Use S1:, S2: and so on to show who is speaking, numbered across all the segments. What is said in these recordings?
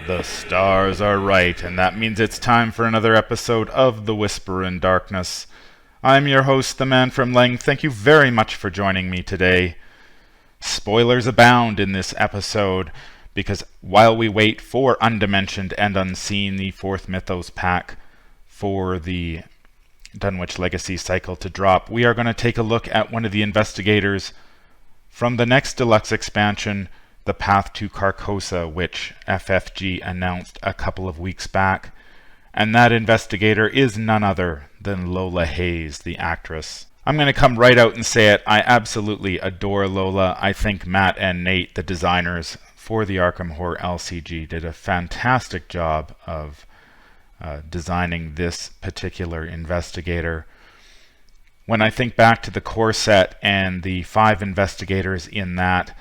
S1: The stars are right, and that means it's time for another episode of The Whisper in Darkness. I'm your host, the Man from Leng. Thank you very much for joining me today. Spoilers abound in this episode, because while we wait for Undimensioned and Unseen, the 4th Mythos pack, for the Dunwich Legacy cycle to drop, we are going to take a look at one of the investigators from the next deluxe expansion, The Path to Carcosa, which FFG announced a couple of weeks back. And that investigator is none other than Lola Hayes, the actress. I'm going to come right out and say it. I absolutely adore Lola. I think Matt and Nate, the designers for the Arkham Horror LCG, did a fantastic job of designing this particular investigator. When I think back to the core set and the 5 investigators in that,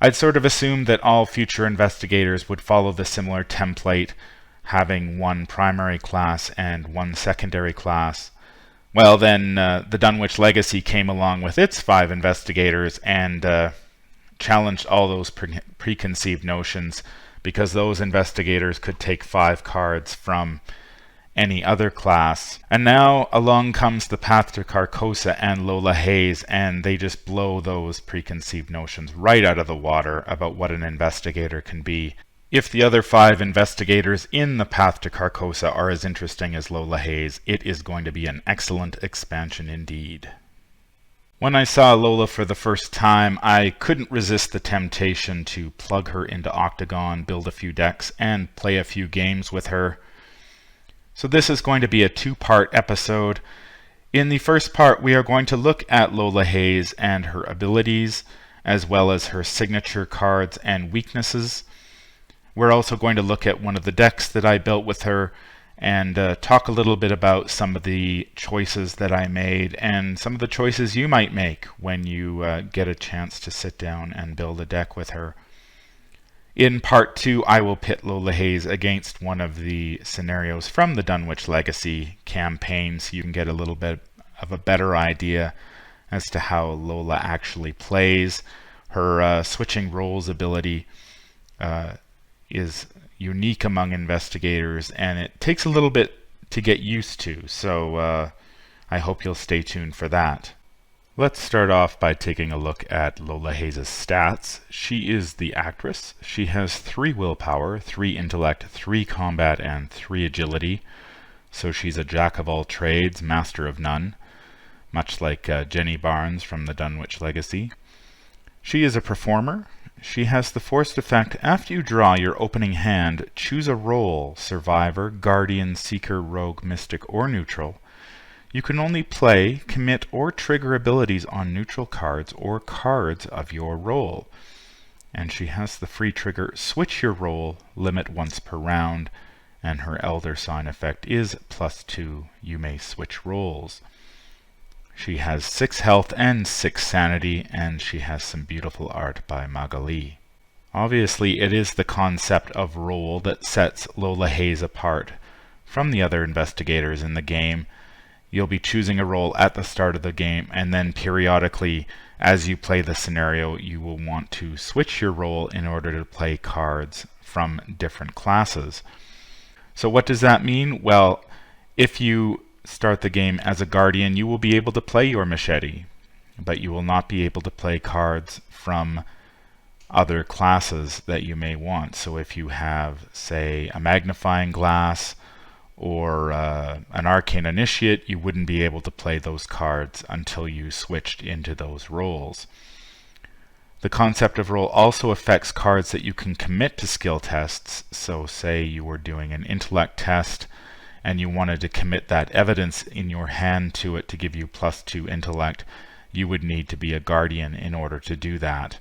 S1: I'd sort of assumed that all future investigators would follow the similar template, having one primary class and one secondary class. Well, then the Dunwich Legacy came along with its 5 investigators and challenged all those preconceived notions, because those investigators could take 5 cards from any other class. And now along comes The Path to Carcosa and Lola Hayes, and they just blow those preconceived notions right out of the water about what an investigator can be. If the other 5 investigators in The Path to Carcosa are as interesting as Lola Hayes, it is going to be an excellent expansion indeed. When I saw Lola for the first time, I couldn't resist the temptation to plug her into Octagon, build a few decks, and play a few games with her. So this is going to be a 2-part episode. In the first part, we are going to look at Lola Hayes and her abilities, as well as her signature cards and weaknesses. We're also going to look at one of the decks that I built with her and talk a little bit about some of the choices that I made and some of the choices you might make when you get a chance to sit down and build a deck with her. In part 2, I will pit Lola Hayes against one of the scenarios from the Dunwich Legacy campaign, so you can get a little bit of a better idea as to how Lola actually plays. Her switching roles ability is unique among investigators, and it takes a little bit to get used to, so I hope you'll stay tuned for that. Let's start off by taking a look at Lola Hayes' stats. She is the actress. She has 3 willpower, 3 intellect, 3 combat, and 3 agility. So she's a jack of all trades, master of none, much like Jenny Barnes from the Dunwich Legacy. She is a performer. She has the forced effect: after you draw your opening hand, choose a role: survivor, guardian, seeker, rogue, mystic, or neutral. You can only play, commit, or trigger abilities on neutral cards or cards of your role. And she has the free trigger switch your role, limit once per round, and her elder sign effect is +2. You may switch roles. She has 6 health and 6 sanity, and she has some beautiful art by Magali. Obviously, it is the concept of role that sets Lola Hayes apart from the other investigators in the game. You'll be choosing a role at the start of the game, and then periodically, as you play the scenario, you will want to switch your role in order to play cards from different classes. So what does that mean? Well, if you start the game as a guardian, you will be able to play your machete, but you will not be able to play cards from other classes that you may want. So if you have, say, a magnifying glass or an arcane initiate, you wouldn't be able to play those cards until you switched into those roles. The concept of role also affects cards that you can commit to skill tests. So say you were doing an intellect test and you wanted to commit that evidence in your hand to it to give you +2 intellect, you would need to be a guardian in order to do that.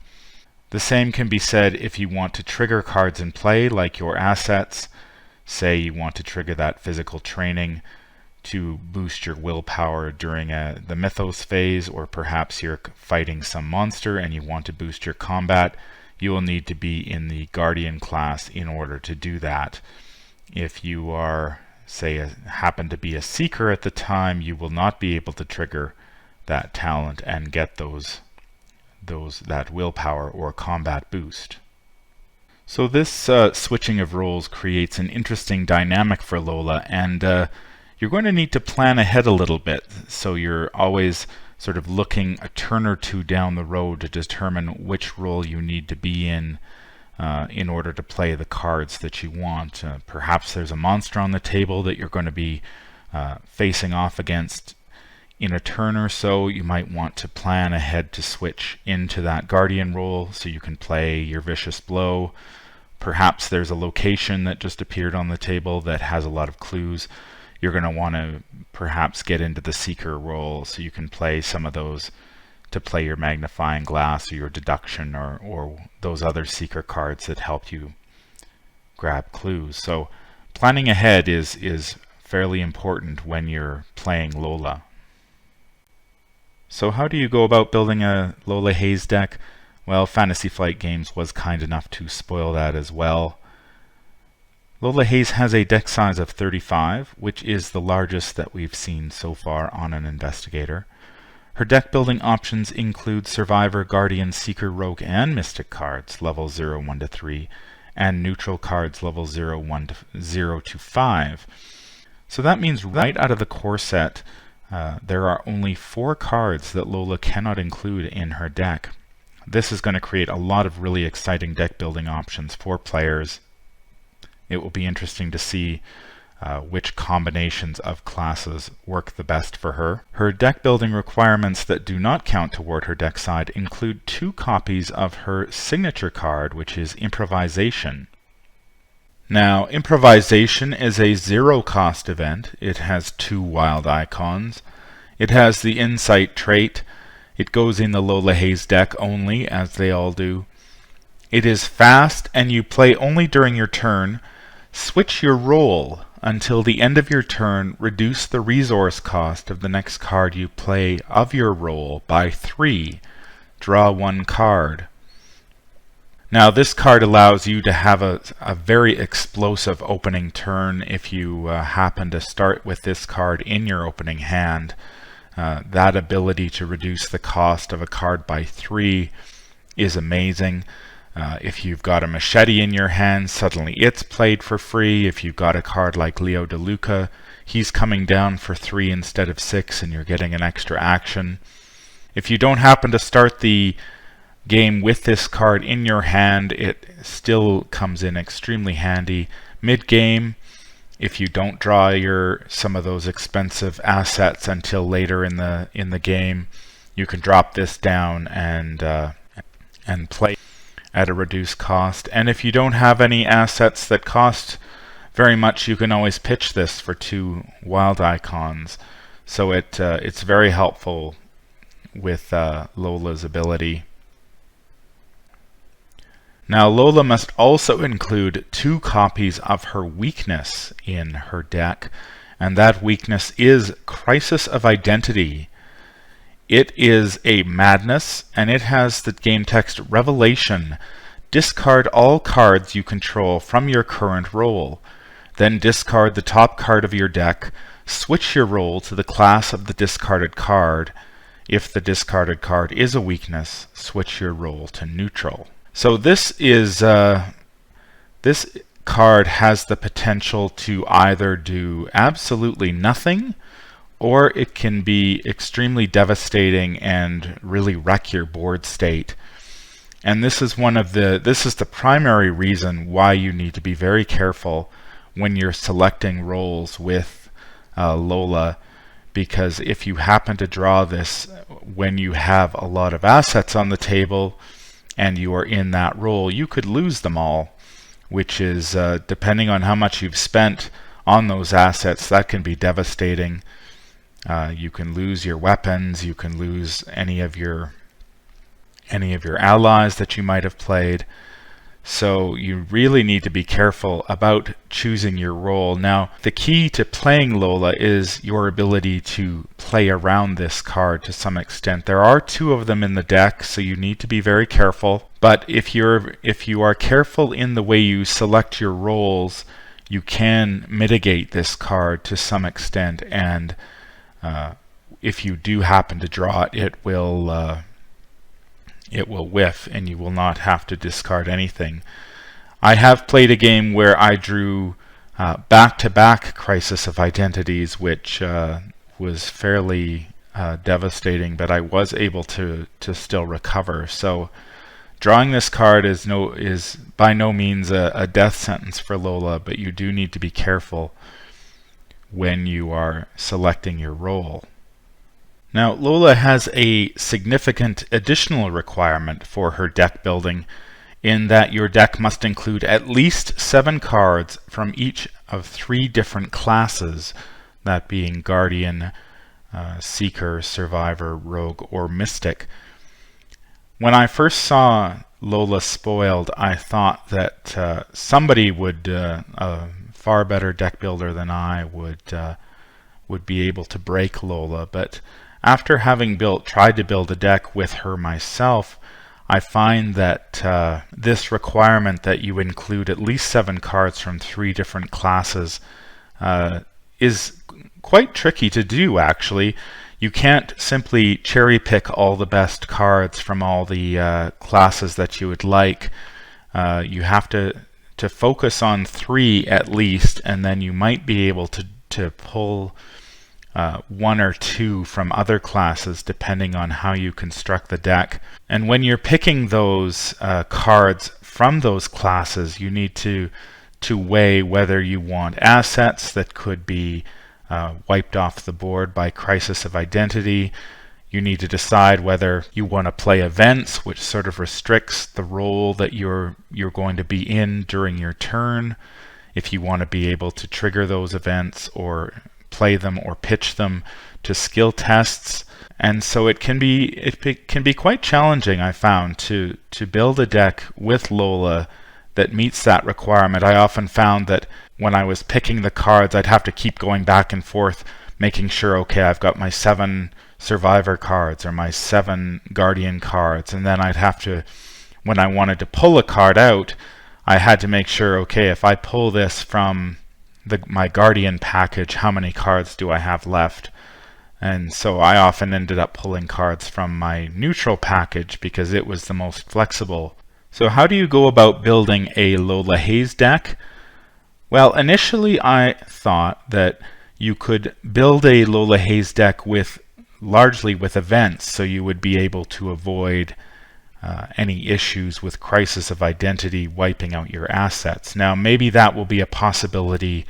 S1: The same can be said if you want to trigger cards in play, like your assets. Say you want to trigger that physical training to boost your willpower during the Mythos phase, or perhaps you're fighting some monster and you want to boost your combat. You will need to be in the Guardian class in order to do that. If you are, say, happen to be a Seeker at the time, you will not be able to trigger that talent and get that willpower or combat boost. So this switching of roles creates an interesting dynamic for Lola, and you're going to need to plan ahead a little bit, so you're always sort of looking a turn or two down the road to determine which role you need to be in order to play the cards that you want. Perhaps there's a monster on the table that you're going to be facing off against in a turn or so. You might want to plan ahead to switch into that guardian role so you can play your vicious blow. Perhaps there's a location that just appeared on the table that has a lot of clues. You're going to want to perhaps get into the seeker role so you can play some of those to play your magnifying glass or your deduction or those other seeker cards that help you grab clues. So planning ahead is fairly important when you're playing Lola. So how do you go about building a Lola Haze deck? Well, Fantasy Flight Games was kind enough to spoil that as well. Lola Haze has a deck size of 35, which is the largest that we've seen so far on an Investigator. Her deck building options include Survivor, Guardian, Seeker, Rogue, and Mystic cards, level 0, 1 to 3, and neutral cards, level 0, 0 to 5. So that means right out of the core set, there are only 4 cards that Lola cannot include in her deck. This is going to create a lot of really exciting deck building options for players. It will be interesting to see which combinations of classes work the best for her. Her deck building requirements that do not count toward her deck side include 2 copies of her signature card, which is Improvisation. Now, Improvisation is a 0-cost event. It has 2 wild icons. It has the Insight trait. It goes in the Lola Haze deck only, as they all do. It is fast, and you play only during your turn. Switch your role. Until the end of your turn, reduce the resource cost of the next card you play of your role by 3. Draw 1 card. Now this card allows you to have a very explosive opening turn if you happen to start with this card in your opening hand. That ability to reduce the cost of a card by 3 is amazing. If you've got a machete in your hand, suddenly it's played for free. If you've got a card like Leo DeLuca, he's coming down for 3 instead of 6 and you're getting an extra action. If you don't happen to start the game with this card in your hand, it still comes in extremely handy. Mid-game, if you don't draw some of those expensive assets until later in the game, you can drop this down and play at a reduced cost. And if you don't have any assets that cost very much, you can always pitch this for 2 wild icons. So it's very helpful with Lola's ability. Now Lola must also include 2 copies of her weakness in her deck, and that weakness is Crisis of Identity. It is a madness, and it has the game text Revelation. Discard all cards you control from your current role. Then discard the top card of your deck. Switch your role to the class of the discarded card. If the discarded card is a weakness, switch your role to neutral. So this card has the potential to either do absolutely nothing, or it can be extremely devastating and really wreck your board state. And this is the primary reason why you need to be very careful when you're selecting roles with Lola, because if you happen to draw this when you have a lot of assets on the table and you are in that role, you could lose them all, which is, depending on how much you've spent on those assets, that can be devastating. You can lose your weapons, you can lose any of your allies that you might have played. So you really need to be careful about choosing your role. Now, the key to playing Lola is your ability to play around this card to some extent. There are 2 of them in the deck, so you need to be very careful. But if you are careful in the way you select your roles, you can mitigate this card to some extent, and if you do happen to draw it, it will whiff and you will not have to discard anything. I have played a game where I drew back-to-back Crisis of Identities, which was fairly devastating, but I was able to still recover. So drawing this card is by no means a death sentence for Lola, but you do need to be careful when you are selecting your role. Now, Lola has a significant additional requirement for her deck building, in that your deck must include at least 7 cards from each of 3 different classes, that being Guardian, Seeker, Survivor, Rogue, or Mystic. When I first saw Lola spoiled, I thought that somebody would, a far better deck builder than I, would be able to break Lola. But after having tried to build a deck with her myself, I find that this requirement that you include at least 7 cards from 3 different classes is quite tricky to do, actually. You can't simply cherry pick all the best cards from all the classes that you would like. You have to focus on 3 at least, and then you might be able to pull 1 or 2 from other classes depending on how you construct the deck. And when you're picking those cards from those classes, you need to weigh whether you want assets that could be wiped off the board by Crisis of Identity. You need to decide whether you want to play events, which sort of restricts the role that you're going to be in during your turn, if you want to be able to trigger those events or play them or pitch them to skill tests. And so it can be quite challenging, I found, to build a deck with Lola that meets that requirement. I often found that when I was picking the cards, I'd have to keep going back and forth, making sure, okay, I've got my 7 Survivor cards or my 7 Guardian cards, and then I'd have to, when I wanted to pull a card out, I had to make sure, okay, if I pull this from my Guardian package, how many cards do I have left? And so I often ended up pulling cards from my neutral package because it was the most flexible. So how do you go about building a Lola Hayes deck? Well, initially I thought that you could build a Lola Hayes deck largely with events, so you would be able to avoid any issues with Crisis of Identity wiping out your assets. Now, maybe that will be a possibility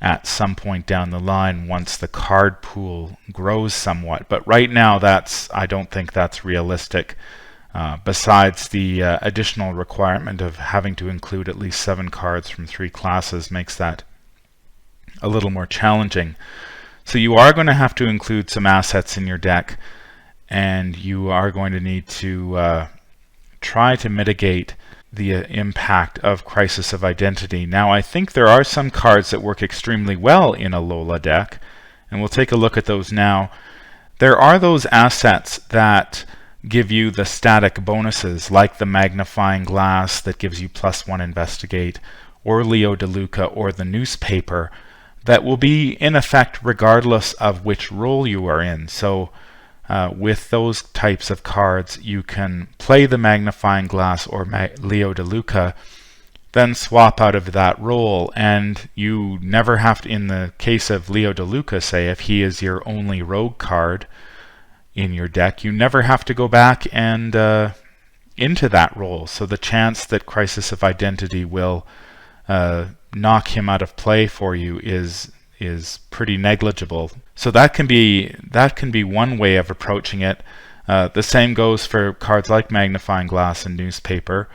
S1: at some point down the line once the card pool grows somewhat, but right now I don't think that's realistic. Besides, the additional requirement of having to include at least 7 cards from 3 classes makes that a little more challenging. So you are going to have to include some assets in your deck, and you are going to need to try to mitigate the impact of Crisis of Identity. Now, I think there are some cards that work extremely well in a Lola deck, and we'll take a look at those now. There are those assets that give you the static bonuses, like the Magnifying Glass that gives you +1 Investigate, or Leo DeLuca, or the Newspaper, that will be in effect regardless of which role you are in. So with those types of cards, you can play the Magnifying Glass or Leo DeLuca, then swap out of that role, and you never have to, in the case of Leo DeLuca, say, if he is your only rogue card in your deck, you never have to go back and into that role. So the chance that Crisis of Identity will knock him out of play for you is pretty negligible. So that can be one way of approaching it. The same goes for cards like Magnifying Glass and Newspaper.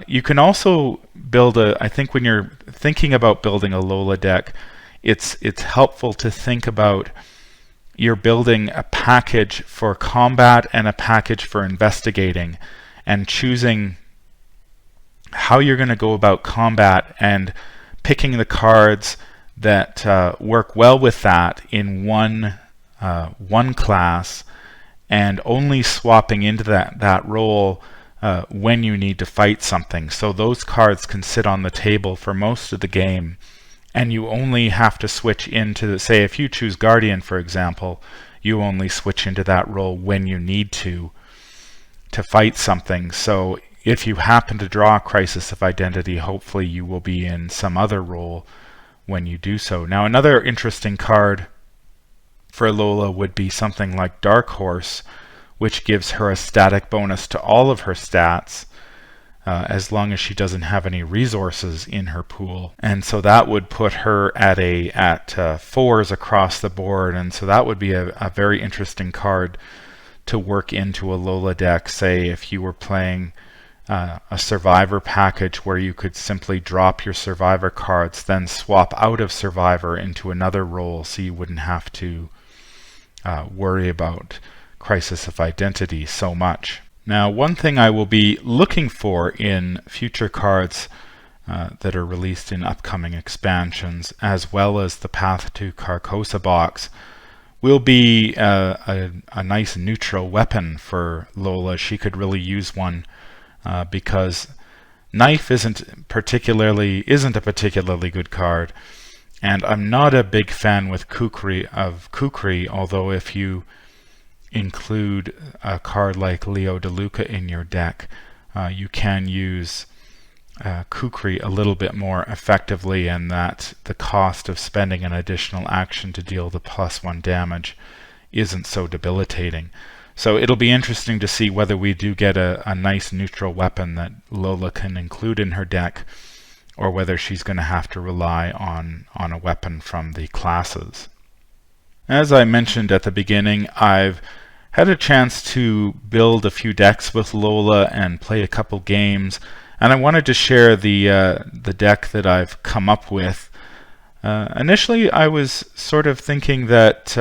S1: You can also build I think when you're thinking about building a Lola deck, it's helpful to think about you're building a package for combat and a package for investigating, and choosing how you're going to go about combat and picking the cards that work well with that in one class, and only swapping into that role when you need to fight something. So those cards can sit on the table for most of the game, and you only have to switch into, say, if you choose Guardian, for example, you only switch into that role when you need to fight something. So if you happen to draw a Crisis of Identity, hopefully you will be in some other role when you do so. Now, another interesting card for Lola would be something like Dark Horse, which gives her a static bonus to all of her stats as long as she doesn't have any resources in her pool. And so that would put her at 4s across the board, and so that would be a very interesting card to work into a Lola deck. Say if you were playing a Survivor package where you could simply drop your Survivor cards, then swap out of Survivor into another role, so you wouldn't have to worry about Crisis of Identity so much. Now, one thing I will be looking for in future cards that are released in upcoming expansions, as well as the Path to Carcosa box, will be a nice neutral weapon for Lola. She could really use one because Knife isn't a particularly good card, and I'm not a big fan with Kukri, although if you include a card like Leo DeLuca in your deck, you can use Kukri a little bit more effectively, and that the cost of spending an additional action to deal the +1 damage isn't so debilitating. So it'll be interesting to see whether we do get a nice neutral weapon that Lola can include in her deck, or whether she's going to have to rely on a weapon from the classes. As I mentioned at the beginning, I've had a chance to build a few decks with Lola and play a couple games, and I wanted to share the deck that I've come up with. Initially, I was sort of thinking that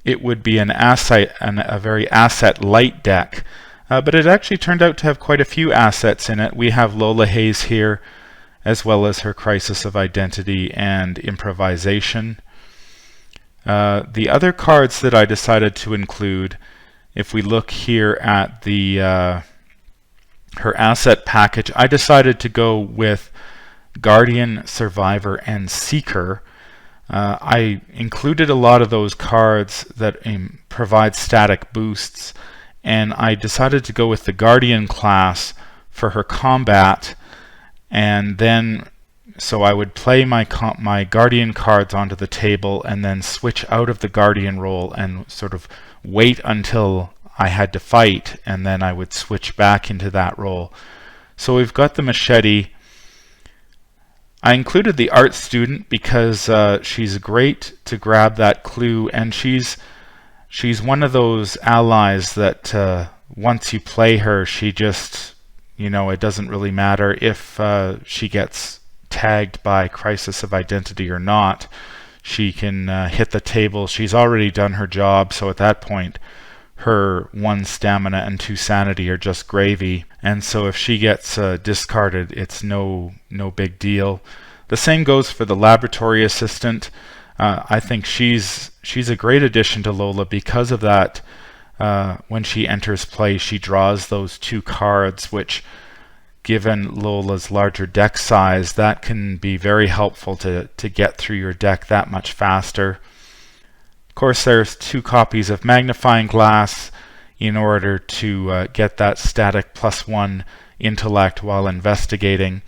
S1: it would be a very asset-light deck, but it actually turned out to have quite a few assets in it. We have Lola Hayes here, as well as her Crisis of Identity and Improvisation. The other cards that I decided to include, if we look here at her asset package, I decided to go with Guardian, Survivor, and Seeker. I included a lot of those cards that provide static boosts, and I decided to go with the Guardian class for her combat, and then so I would play my Guardian cards onto the table and then switch out of the Guardian role and sort of wait until I had to fight, and then I would switch back into that role. So we've got the Machete. I included the Art Student because she's great to grab that clue, and she's one of those allies that once you play her, she just, it doesn't really matter if she gets tagged by Crisis of Identity or not. She can hit the table. She's already done her job, so at that point her 1 stamina and 2 sanity are just gravy, and so if she gets discarded, it's no big deal. The same goes for the Laboratory Assistant. I think she's a great addition to Lola because of that. When she enters play, she draws those 2 cards, which, given Lola's larger deck size, that can be very helpful to get through your deck that much faster. Of course, there's 2 copies of Magnifying Glass in order to get that static +1 intellect while investigating.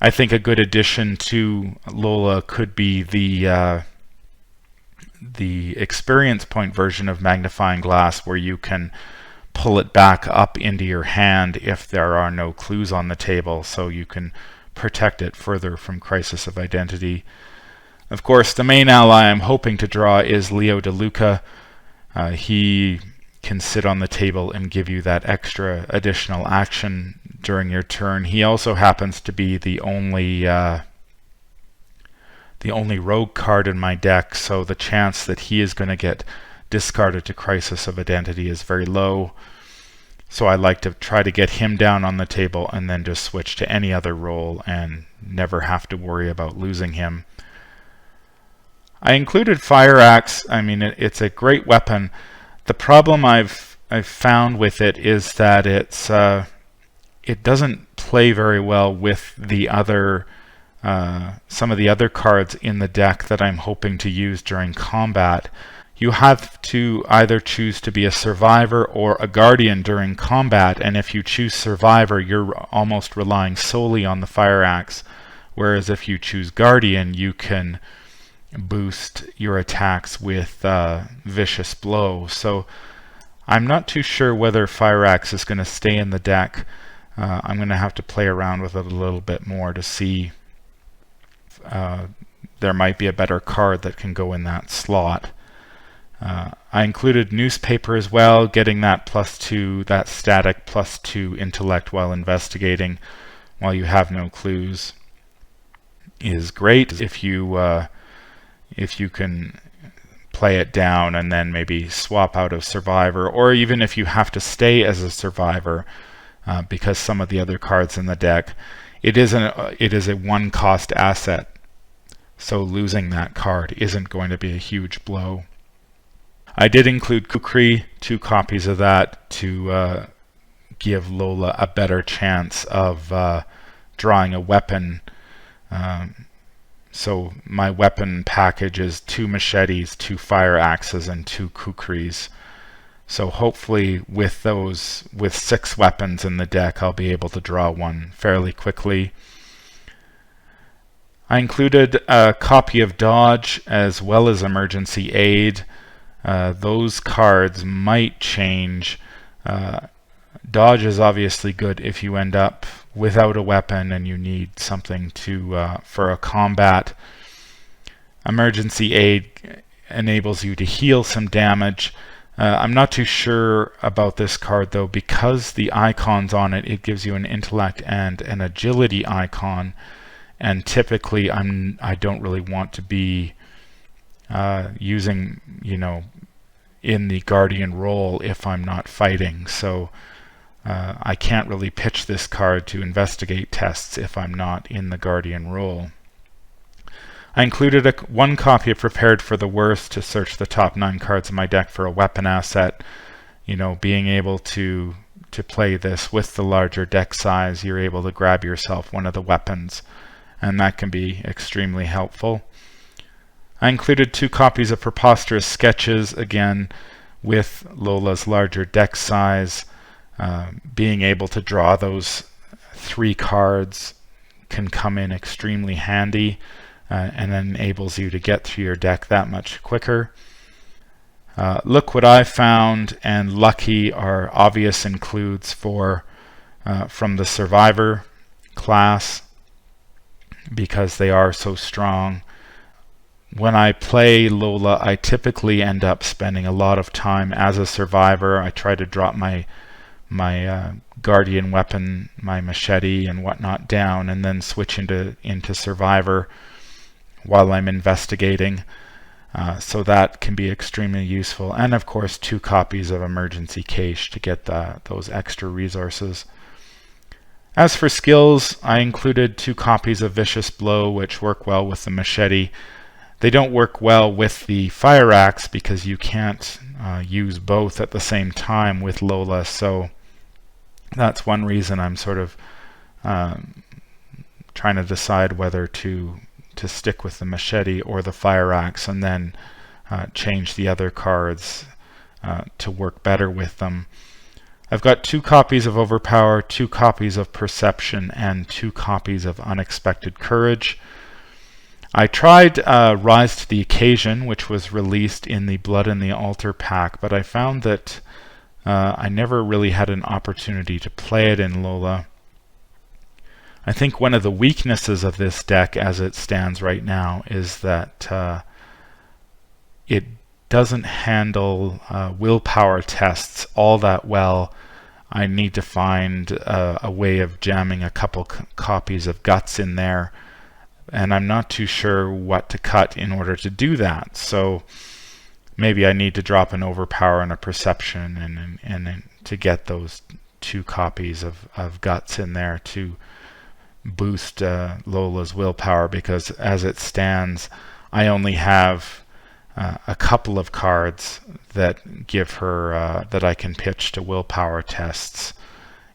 S1: I think a good addition to Lola could be the experience point version of Magnifying Glass, where you can pull it back up into your hand if there are no clues on the table, so you can protect it further from Crisis of Identity. Of course, the main ally I'm hoping to draw is Leo DeLuca. He can sit on the table and give you that extra additional action during your turn. He also happens to be the only rogue card in my deck, so the chance that he is going to get discarded to Crisis of Identity is very low. So I like to try to get him down on the table and then just switch to any other role and never have to worry about losing him. I included Fire Axe. I mean, it's a great weapon. The problem I've found with it is that it doesn't play very well with the other some of the other cards in the deck that I'm hoping to use during combat. You have to either choose to be a survivor or a guardian during combat, and if you choose survivor, you're almost relying solely on the fire axe, whereas if you choose guardian, you can boost your attacks with vicious blow. So I'm not too sure whether fire axe is going to stay in the deck. I'm going to have to play around with it a little bit more to see there might be a better card that can go in that slot. I included newspaper as well. Getting that +2, that static +2 intellect while investigating while you have no clues is great. If you can play it down and then maybe swap out of survivor, or even if you have to stay as a survivor because some of the other cards in the deck, it is a one-cost asset. So losing that card isn't going to be a huge blow. I did include Kukri, 2 copies of that, to give Lola a better chance of drawing a weapon. So my weapon package is 2 machetes, 2 fire axes, and 2 Kukris. So hopefully with 6 weapons in the deck, I'll be able to draw one fairly quickly. I included a copy of Dodge as well as Emergency Aid. Those cards might change. Dodge is obviously good if you end up without a weapon and you need something for a combat. Emergency Aid enables you to heal some damage. I'm not too sure about this card though, because the icons on it, it gives you an intellect and an agility icon, and typically I don't really want to be using, in the guardian role if I'm not fighting. So I can't really pitch this card to investigate tests if I'm not in the guardian role. I included one copy of Prepared for the Worst to search the top 9 cards in my deck for a weapon asset. Being able to play this with the larger deck size, you're able to grab yourself one of the weapons, and that can be extremely helpful. I included 2 copies of Preposterous Sketches, again with Lola's larger deck size. Being able to draw those 3 cards can come in extremely handy, and enables you to get through your deck that much quicker. Look What I Found and Lucky are obvious includes from the Survivor class because they are so strong. When I play Lola, I typically end up spending a lot of time as a survivor. I try to drop my guardian weapon, my machete and whatnot down, and then switch into survivor while I'm investigating. So that can be extremely useful. And of course 2 copies of Emergency Cache to get those extra resources. As for skills, I included 2 copies of Vicious Blow, which work well with the machete. They don't work well with the fire axe because you can't use both at the same time with Lola, so that's one reason I'm sort of trying to decide whether to stick with the machete or the fire axe, and then change the other cards to work better with them. I've got 2 copies of Overpower, 2 copies of Perception, and 2 copies of Unexpected Courage. I tried Rise to the Occasion, which was released in the Blood in the Altar pack, but I found that I never really had an opportunity to play it in Lola. I think one of the weaknesses of this deck as it stands right now is that it doesn't handle willpower tests all that well. I need to find a way of jamming a couple copies of Guts in there, and I'm not too sure what to cut in order to do that. So maybe I need to drop an Overpower and a Perception and to get those 2 copies of Guts in there to boost Lola's willpower, because as it stands I only have a couple of cards that give her that I can pitch to willpower tests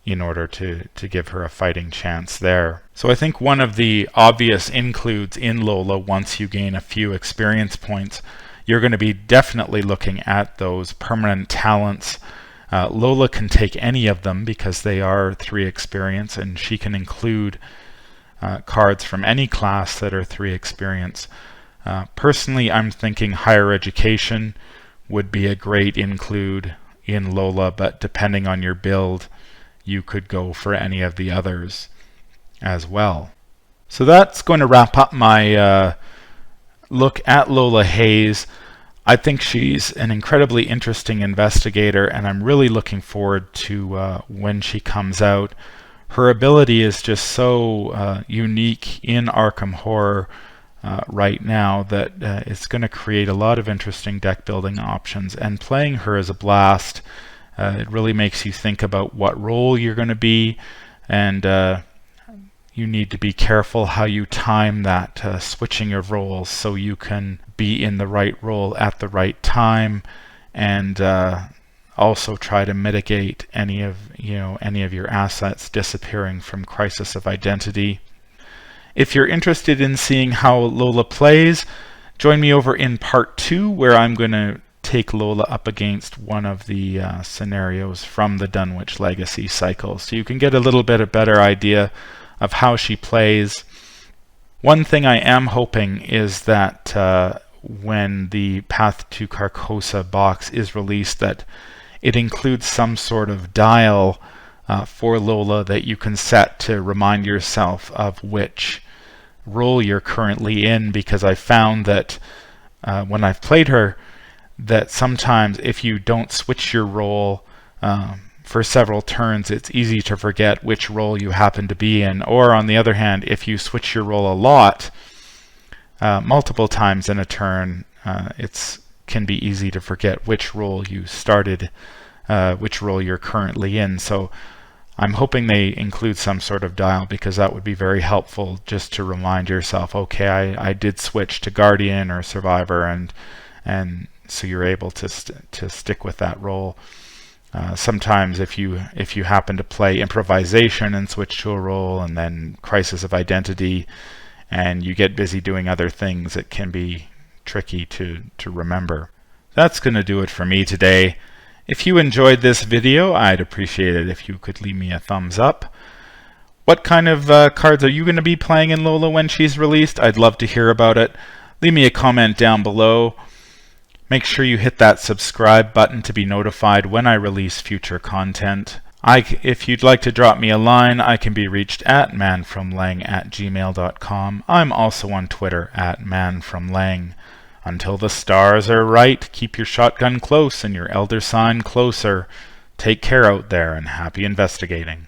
S1: in order to give her a fighting chance there. So I think one of the obvious includes in Lola, once you gain a few experience points, you're going to be definitely looking at those permanent talents. Lola can take any of them because they are 3 experience, and she can include cards from any class that are 3 experience. Personally, I'm thinking higher education would be a great include in Lola, but depending on your build, you could go for any of the others as well. So that's going to wrap up my look at Lola Hayes. I think she's an incredibly interesting investigator, and I'm really looking forward to when she comes out. Her ability is just so unique in Arkham Horror right now that it's going to create a lot of interesting deck building options, and playing her is a blast. It really makes you think about what role you're going to be, and you need to be careful how you time that switching of roles so you can be in the right role at the right time, and also try to mitigate any of your assets disappearing from Crisis of Identity. If you're interested in seeing how Lola plays, join me over in part 2, where I'm going to take Lola up against one of the scenarios from the Dunwich Legacy cycle, so you can get a little bit of better idea of how she plays. One thing I am hoping is that when the Path to Carcosa box is released, that it includes some sort of dial for Lola that you can set to remind yourself of which role you're currently in, because I found that when I've played her, that sometimes if you don't switch your role for several turns, it's easy to forget which role you happen to be in. Or on the other hand, if you switch your role a lot, multiple times in a turn, it can be easy to forget which role you started, which role you're currently in. So I'm hoping they include some sort of dial, because that would be very helpful just to remind yourself, okay, I did switch to Guardian or Survivor, and so you're able to stick with that role. Sometimes if you happen to play Improvisation and switch to a role, and then Crisis of Identity, and you get busy doing other things, it can be tricky to remember. That's going to do it for me today. If you enjoyed this video, I'd appreciate it if you could leave me a thumbs up. What kind of cards are you going to be playing in Lola when she's released? I'd love to hear about it. Leave me a comment down below. Make sure you hit that subscribe button to be notified when I release future content. If you'd like to drop me a line, I can be reached at manfromlang@gmail.com. I'm also on Twitter at manfromlang. Until the stars are right, keep your shotgun close and your elder sign closer. Take care out there, and happy investigating.